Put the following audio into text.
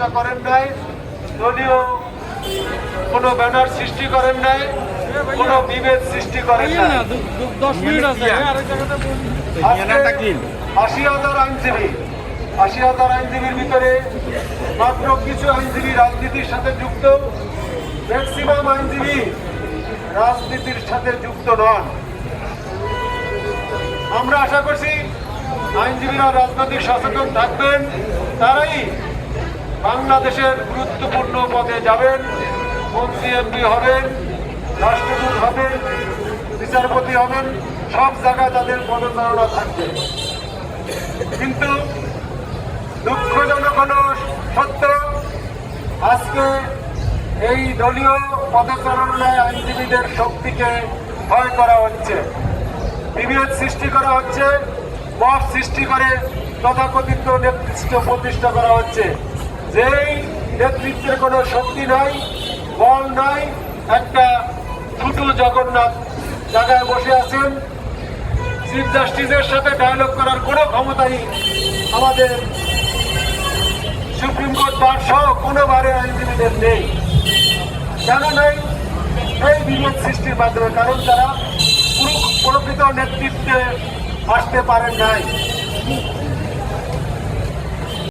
সমালোচনা করেন নাই, দলীয় কোনো ব্যানার সৃষ্টি করেন নাই, কোনো বিভেদ সৃষ্টি করেন নাই। 80,000 আইনজীবী, 80,000 আইনজীবীর ভিতরে মাত্র কিছু আইনজীবী রাজনীতির সাথে যুক্ত, ম্যাক্সিমাম আইনজীবী রাজনীতির সাথে যুক্ত নন। আমরা আশা করছি আইনজীবীরা রাজনৈতিক সচেতন থাকবেন, তারাই বাংলাদেশের গুরুত্বপূর্ণ পদে যাবেন, মন্ত্রী এমপি হবেন, রাষ্ট্রদূত হবেন, বিচারপতি হবেন, সব জায়গায় তাদের পদচারণা থাকবে। কিন্তু দুঃখজনক হলো সত্য, আজকে এই দলীয় পদচারণায় আইনজীবীদের শক্তিকে ভয় করা হচ্ছে, বিভেদ সৃষ্টি করা হচ্ছে, মত সৃষ্টি করে তথাকথিত নেতৃত্ব প্রতিষ্ঠা করা হচ্ছে। যেই নেতৃত্বের কোনো শক্তি নাই, বল নাই, একটা ছোট জগন্নাথ জায়গায় বসে আছেন, চিফ জাস্টিসের সাথে ডায়ালগ করার কোনো ক্ষমতাই আমাদের সুপ্রিম কোর্ট বার সহ কোনোবারে আইনজীবীদের নেই। কেন নেই? এই বিভেদ সৃষ্টির মাধ্যমে, কারণ তারা প্রকৃত নেতৃত্বে আসতে পারেন নাই।